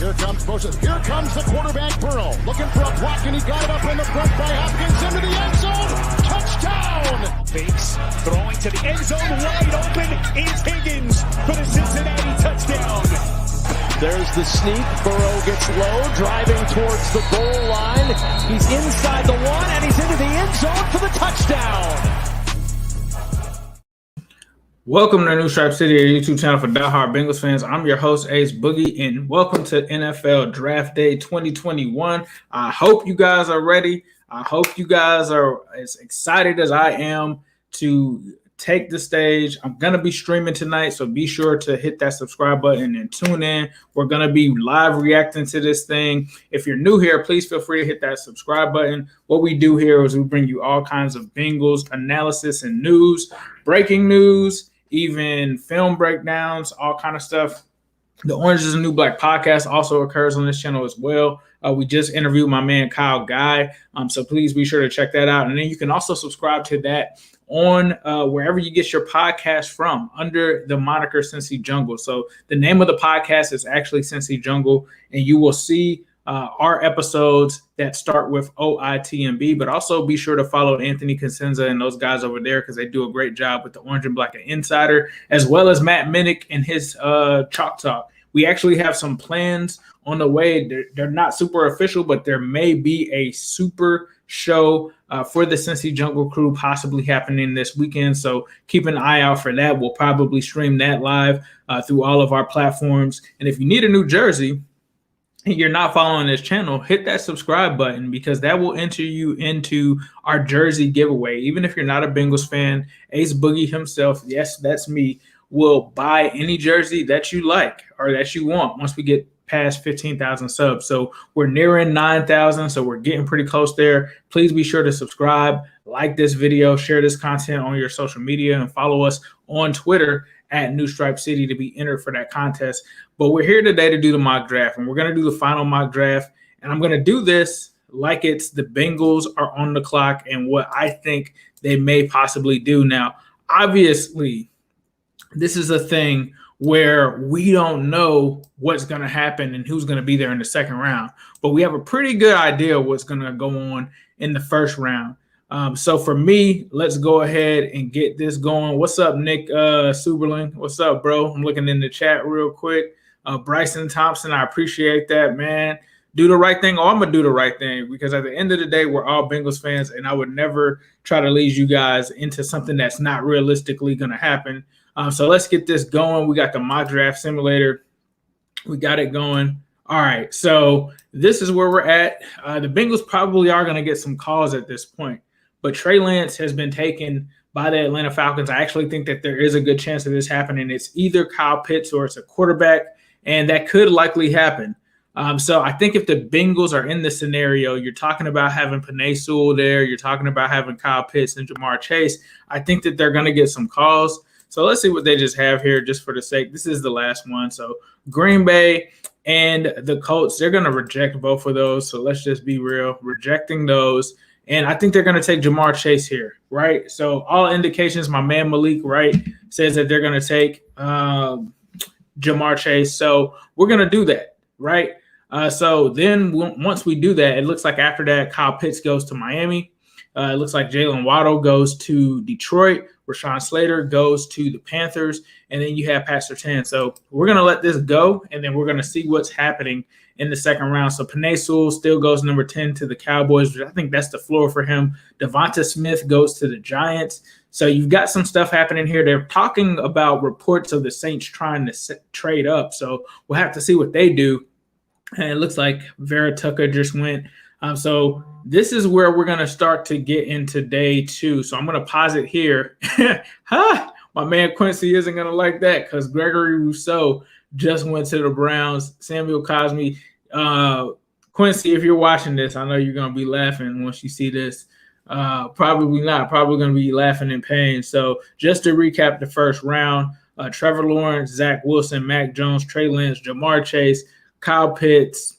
Here comes Moses. Here comes the quarterback, Burrow. Looking for a block, and he got it up in the front by Hopkins into the end zone. Touchdown! Fakes, throwing to the end zone. Wide open is Higgins for the Cincinnati touchdown. There's the sneak. Burrow gets low, driving towards the goal line. He's inside the one, and he's into the end zone for the touchdown. Welcome to New Stripe City, our YouTube channel for diehard Bengals fans. I'm your host, Ace Boogie, and welcome to NFL Draft Day 2021. I hope you guys are ready. I hope you guys are as excited as I am to take the stage. I'm going to be streaming tonight, so be sure to hit that subscribe button and tune in. We're going to be live reacting to this thing. If you're new here, please feel free to hit that subscribe button. What we do here is we bring you all kinds of Bengals analysis and news, breaking news, even film breakdowns, all kind of stuff. The Orange is the New Black podcast also occurs on this channel as well. We just interviewed my man Kyle Guy, so please be sure to check that out. And then you can also subscribe to that on wherever you get your podcast from under the moniker Cincy Jungle. So the name of the podcast is actually Cincy Jungle, and you will see our episodes that start with OITMB, but also be sure to follow Anthony Consenza and those guys over there because they do a great job with the Orange and Black Insider, as well as Matt Minnick and his Chalk Talk. We actually have some plans on the way. They're not super official, but there may be a super show for the Cincy Jungle crew possibly happening this weekend. So keep an eye out for that. We'll probably stream that live through all of our platforms. And if you need a new jersey, and you're not following this channel, hit that subscribe button because that will enter you into our jersey giveaway. Even if you're not a Bengals fan, Ace Boogie himself, yes, that's me, will buy any jersey that you like or that you want once we get past 15,000 subs. So we're nearing 9,000, so we're getting pretty close there. Please be sure to subscribe, like this video, share this content on your social media, and follow us on Twitter at New Stripe City to be entered for that contest. But we're here today to do the mock draft, and we're going to do the final mock draft. And I'm going to do this like it's the Bengals are on the clock and what I think they may possibly do. Now, obviously, this is a thing where we don't know what's going to happen and who's going to be there in the second round. But we have a pretty good idea of what's going to go on in the first round. So for me, let's go ahead and get this going. What's up, Nick Suberling? What's up, bro? I'm looking in the chat real quick. Bryson Thompson, I appreciate that, man. Do the right thing. Oh, I'm going to do the right thing because at the end of the day, we're all Bengals fans, and I would never try to lead you guys into something that's not realistically going to happen. So let's get this going. We got the mock draft simulator. We got it going. All right, so this is where we're at. The Bengals probably are going to get some calls at this point. But Trey Lance has been taken by the Atlanta Falcons. I actually think that there is a good chance of this happening. It's either Kyle Pitts or it's a quarterback, and that could likely happen. So I think if the Bengals are in this scenario, you're talking about having Penei Sewell there, you're talking about having Kyle Pitts and Jamar Chase. I think that they're going to get some calls. So let's see what they just have here just for the sake. This is the last one. So Green Bay and the Colts, they're going to reject both of those. So let's just be real, rejecting those. And I think they're going to take Jamar Chase here, right? So all indications, my man Malik Wright says that they're going to take Jamar Chase. So we're going to do that, right? So then once we do that, it looks like after that, Kyle Pitts goes to Miami. It looks like Jalen Waddle goes to Detroit. Rashawn Slater goes to the Panthers. And then you have Pastor 10. So we're going to let this go, and then we're going to see what's happening in the second round. So Penei Sewell still goes number 10 to the Cowboys, which I think that's the floor for him. Devonta Smith goes to the Giants. So you've got some stuff happening here. They're talking about reports of the Saints trying to trade up. So we'll have to see what they do. And it looks like Vera Tucker just went. So this is where we're going to start to get into day two. So I'm going to pause it here. My man Quincy isn't going to like that because Gregory Rousseau just went to the Browns. Samuel Cosme. Quincy, if you're watching this, I know you're going to be laughing once you see this. Probably not. Probably going to be laughing in pain. So just to recap the first round, Trevor Lawrence, Zach Wilson, Mac Jones, Trey Lance, Jamar Chase, Kyle Pitts,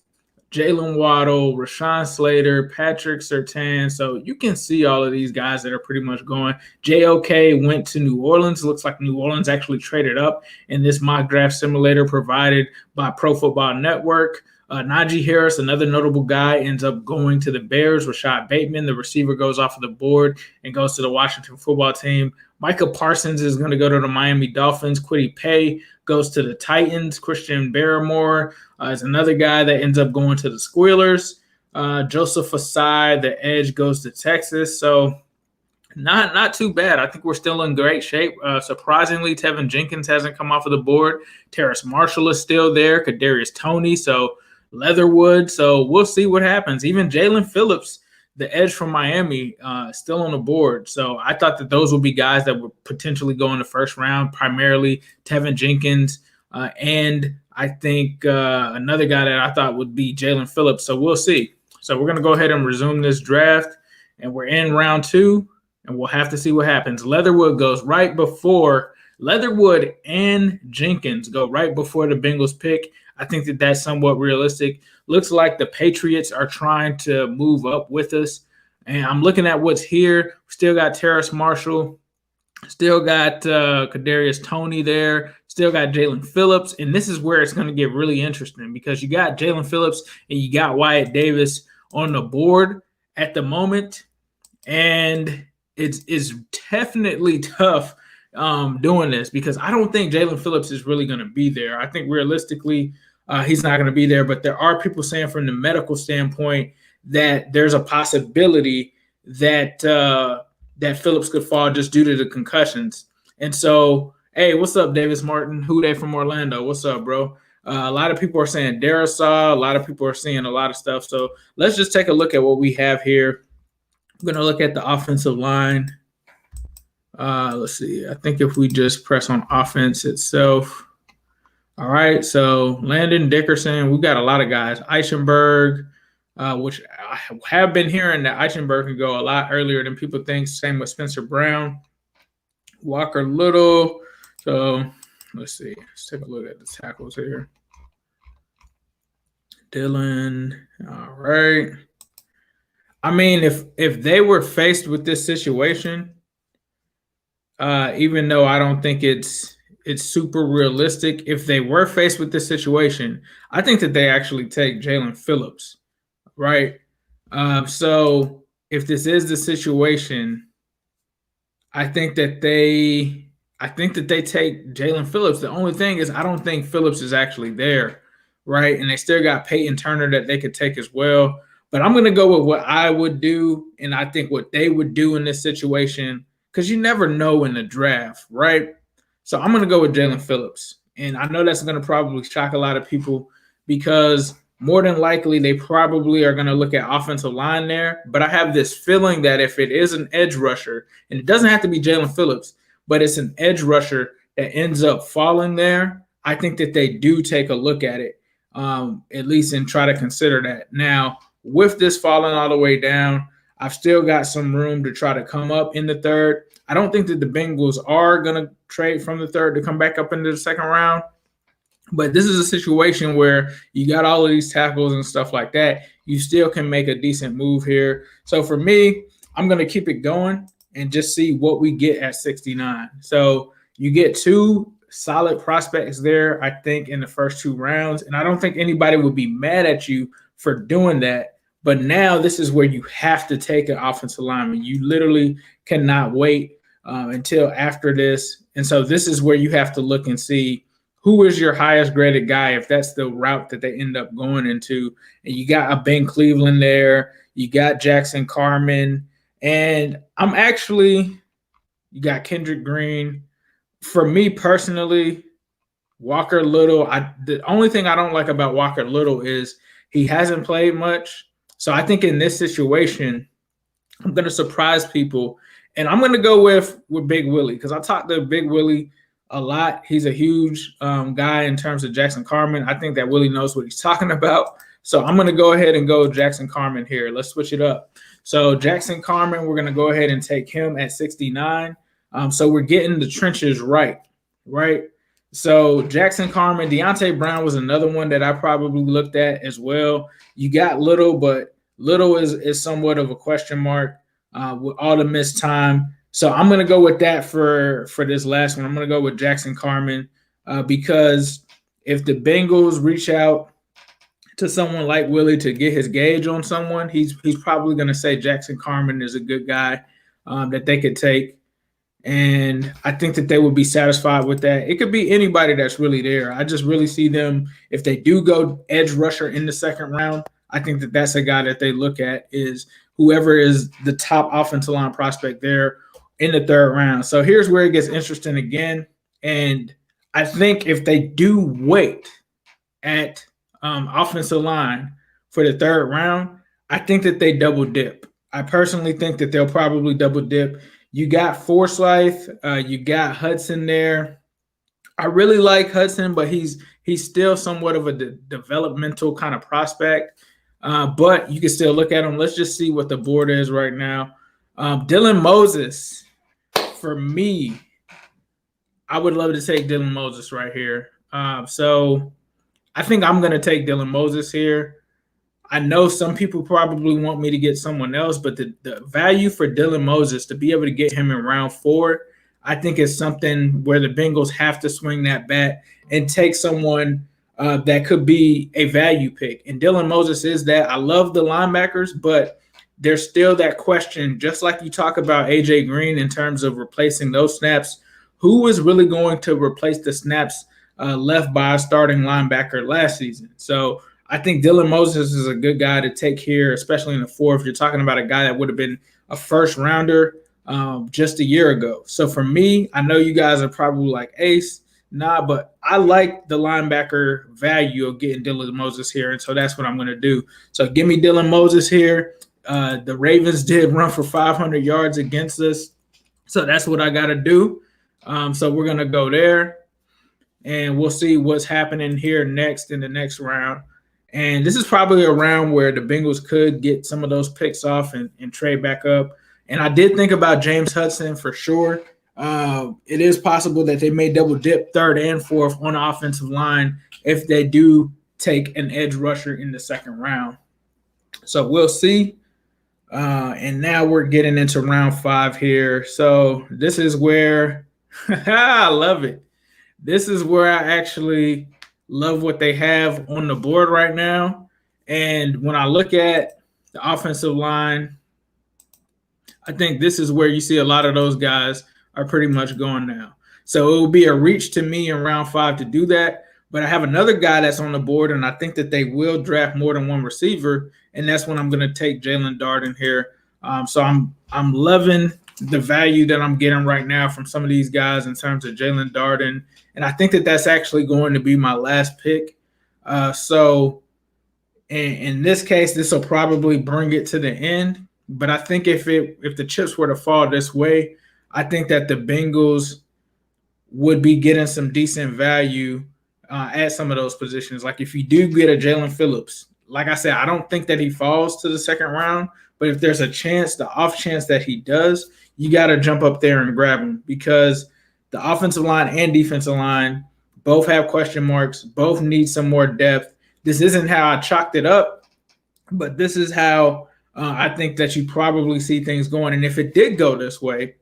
Jalen Waddle, Rashawn Slater, Patrick Surtain. So you can see all of these guys that are pretty much going. JOK went to New Orleans. Looks like New Orleans actually traded up in this mock draft simulator provided by Pro Football Network. Najee Harris, another notable guy, ends up going to the Bears. Rashad Bateman, the receiver, goes off of the board and goes to the Washington football team. Micah Parsons is going to go to the Miami Dolphins. Kwity Paye goes to the Titans. Christian Barrymore is another guy that ends up going to the Squealers. Joseph Asai, the edge, goes to Texas. So not too bad. I think we're still in great shape. Surprisingly, Tevin Jenkins hasn't come off of the board. Terrace Marshall is still there. Kadarius Toney. So Leatherwood. So we'll see what happens. Even Jalen Phillips, the edge from Miami, still on the board. So I thought that those would be guys that would potentially go in the first round, primarily Tevin Jenkins. And I think another guy that I thought would be Jalen Phillips. So we'll see. So we're going to go ahead and resume this draft. And we're in round 2, and we'll have to see what happens. Leatherwood and Jenkins go right before the Bengals pick. I think that that's somewhat realistic. Looks like the Patriots are trying to move up with us. And I'm looking at what's here. Still got Terrace Marshall. Still got Kadarius Toney there. Still got Jalen Phillips. And this is where it's going to get really interesting because you got Jalen Phillips and you got Wyatt Davis on the board at the moment. And it's definitely tough doing this because I don't think Jalen Phillips is really going to be there. I think realistically he's not going to be there, but there are people saying from the medical standpoint that there's a possibility that that Phillips could fall just due to the concussions. And so, hey, what's up, Davis Martin? Who they from Orlando? What's up, bro? A lot of people are saying Darisaw. A lot of people are seeing a lot of stuff. So let's just take a look at what we have here. I'm going to look at the offensive line. Let's see. I think if we just press on offense itself. All right. So Landon Dickerson, we've got a lot of guys. Eichenberg, which I have been hearing that Eichenberg can go a lot earlier than people think. Same with Spencer Brown. Walker Little. So let's see. Let's take a look at the tackles here. Dylan. All right. I mean, if they were faced with this situation, even though I don't think it's super realistic, if they were faced with this situation, I think that they actually take Jalen Phillips, right? So if this is the situation, I think that they take Jalen Phillips. The only thing is I don't think Phillips is actually there, right? And they still got Peyton Turner that they could take as well. But I'm going to go with what I would do, and I think what they would do in this situation, because you never know in the draft, right? So I'm going to go with Jalen Phillips. And I know that's going to probably shock a lot of people because more than likely they probably are going to look at offensive line there. But I have this feeling that if it is an edge rusher, and it doesn't have to be Jalen Phillips, but it's an edge rusher that ends up falling there, I think that they do take a look at it, at least, and try to consider that. Now, with this falling all the way down, I've still got some room to try to come up in the third. I don't think that the Bengals are going to trade from the third to come back up into the second round. But this is a situation where you got all of these tackles and stuff like that. You still can make a decent move here. So for me, I'm going to keep it going and just see what we get at 69. So you get 2 solid prospects there, I think, in the first 2 rounds. And I don't think anybody would be mad at you for doing that. But now this is where you have to take an offensive lineman. You literally cannot wait until after this. And so this is where you have to look and see who is your highest graded guy if that's the route that they end up going into. And you got a Ben Cleveland there. You got Jackson Carman. And you got Kendrick Green. For me personally, Walker Little, the only thing I don't like about Walker Little is he hasn't played much. So I think in this situation, I'm going to surprise people. And I'm going to go with Big Willie because I talked to Big Willie a lot. He's a huge guy in terms of Jackson Carman. I think that Willie knows what he's talking about. So I'm going to go ahead and go Jackson Carman here. Let's switch it up. So Jackson Carman, we're going to go ahead and take him at 69. So we're getting the trenches right? So Jackson Carman, Deontay Brown was another one that I probably looked at as well. You got Little, but Little is somewhat of a question mark with all the missed time. So I'm going to go with that for this last one. I'm going to go with Jackson Carman because if the Bengals reach out to someone like Willie to get his gauge on someone, he's probably going to say Jackson Carman is a good guy that they could take. And I think that they would be satisfied with that. It could be anybody that's really there. I just really see them, if they do go edge rusher in the second round, I think that that's a guy that they look at is whoever is the top offensive line prospect there in the third round. So here's where it gets interesting again. And I think if they do wait at offensive line for the third round, I think that they double dip. I personally think that they'll probably double dip. You got Forsyth, you got Hudson there. I really like Hudson, but he's still somewhat of a developmental kind of prospect. But you can still look at him. Let's just see what the board is right now. Dylan Moses, for me, I would love to take Dylan Moses right here. So I think I'm going to take Dylan Moses here. I know some people probably want me to get someone else, but the value for Dylan Moses to be able to get him in round 4, I think is something where the Bengals have to swing that bat and take someone that could be a value pick. And Dylan Moses is that. I love the linebackers, but there's still that question, just like you talk about A.J. Green in terms of replacing those snaps, who is really going to replace the snaps left by a starting linebacker last season? So I think Dylan Moses is a good guy to take here, especially in the 4th. You're talking about a guy that would have been a first rounder just a year ago. So for me, I know you guys are probably like, Ace, nah, but I like the linebacker value of getting Dylan Moses here, and so that's what I'm going to do. So give me Dylan Moses here. The Ravens did run for 500 yards against us, so that's what I got to do. So we're going to go there, and we'll see what's happening here next in the next round. And this is probably a round where the Bengals could get some of those picks off and trade back up. And I did think about James Hudson for sure. It is possible that they may double dip 3rd and 4th on the offensive line if they do take an edge rusher in the second round. So we'll see. And now we're getting into round 5 here. So this is where I love it. This is where I actually love what they have on the board right now. And when I look at the offensive line, I think this is where you see a lot of those guys are pretty much gone now. So it will be a reach to me in round 5 to do that. But I have another guy that's on the board, and I think that they will draft more than one receiver, and that's when I'm going to take Jalen Darden here. So I'm loving the value that I'm getting right now from some of these guys in terms of Jalen Darden. And I think that that's actually going to be my last pick. So in this case, this will probably bring it to the end. But I think if the chips were to fall this way, I think that the Bengals would be getting some decent value at some of those positions. Like if you do get a Jalen Phillips, like I said, I don't think that he falls to the second round. But if there's a chance, the off chance that he does, you got to jump up there and grab him because the offensive line and defensive line both have question marks, both need some more depth. This isn't how I chalked it up, but this is how I think that you probably see things going. And if it did go this way,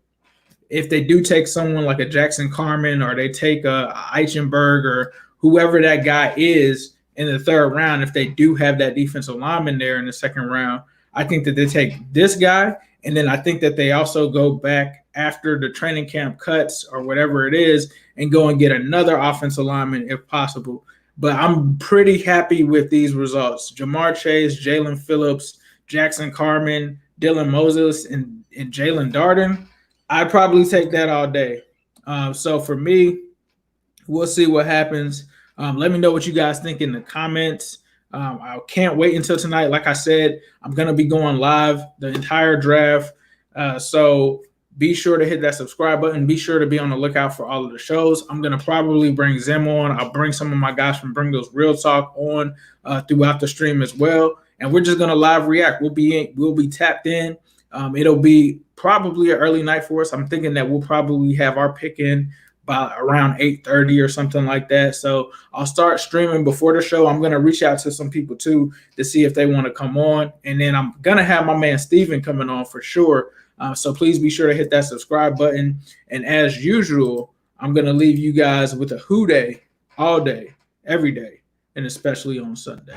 if they do take someone like a Jackson Carman or they take a Eichenberg or whoever that guy is in the third round, if they do have that defensive lineman there in the second round, I think that they take this guy, and then I think that they also go back after the training camp cuts or whatever it is and go and get another offensive lineman if possible. But I'm pretty happy with these results. Jamar Chase, Jalen Phillips, Jackson Carman, Dylan Moses, and Jalen Darden. I'd probably take that all day. So for me, we'll see what happens. Let me know what you guys think in the comments. I can't wait until tonight. Like I said, I'm going to be going live the entire draft. So be sure to hit that subscribe button. Be sure to be on the lookout for all of the shows. I'm going to probably bring Zim on. I'll bring some of my guys from Bengals Real Talk on throughout the stream as well. And we're just going to live react. We'll be tapped in. It'll be probably an early night for us. I'm thinking that we'll probably have our pick in by around 8:30 or something like that. So I'll start streaming before the show. I'm going to reach out to some people too to see if they want to come on. And then I'm going to have my man Steven coming on for sure. So please be sure to hit that subscribe button. And as usual, I'm going to leave you guys with a Who Day all day, every day, and especially on Sunday.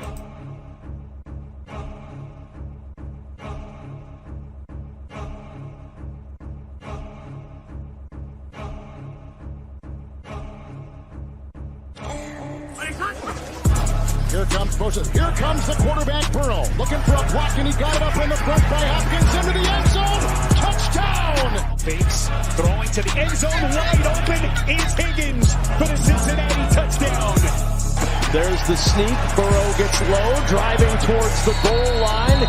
Here comes the quarterback, Burrow, looking for a block, and he got it up in the front by Hopkins into the end zone. Touchdown! Fakes, throwing to the end zone, wide open is Higgins for the Cincinnati touchdown. There's the sneak. Burrow gets low, driving towards the goal line.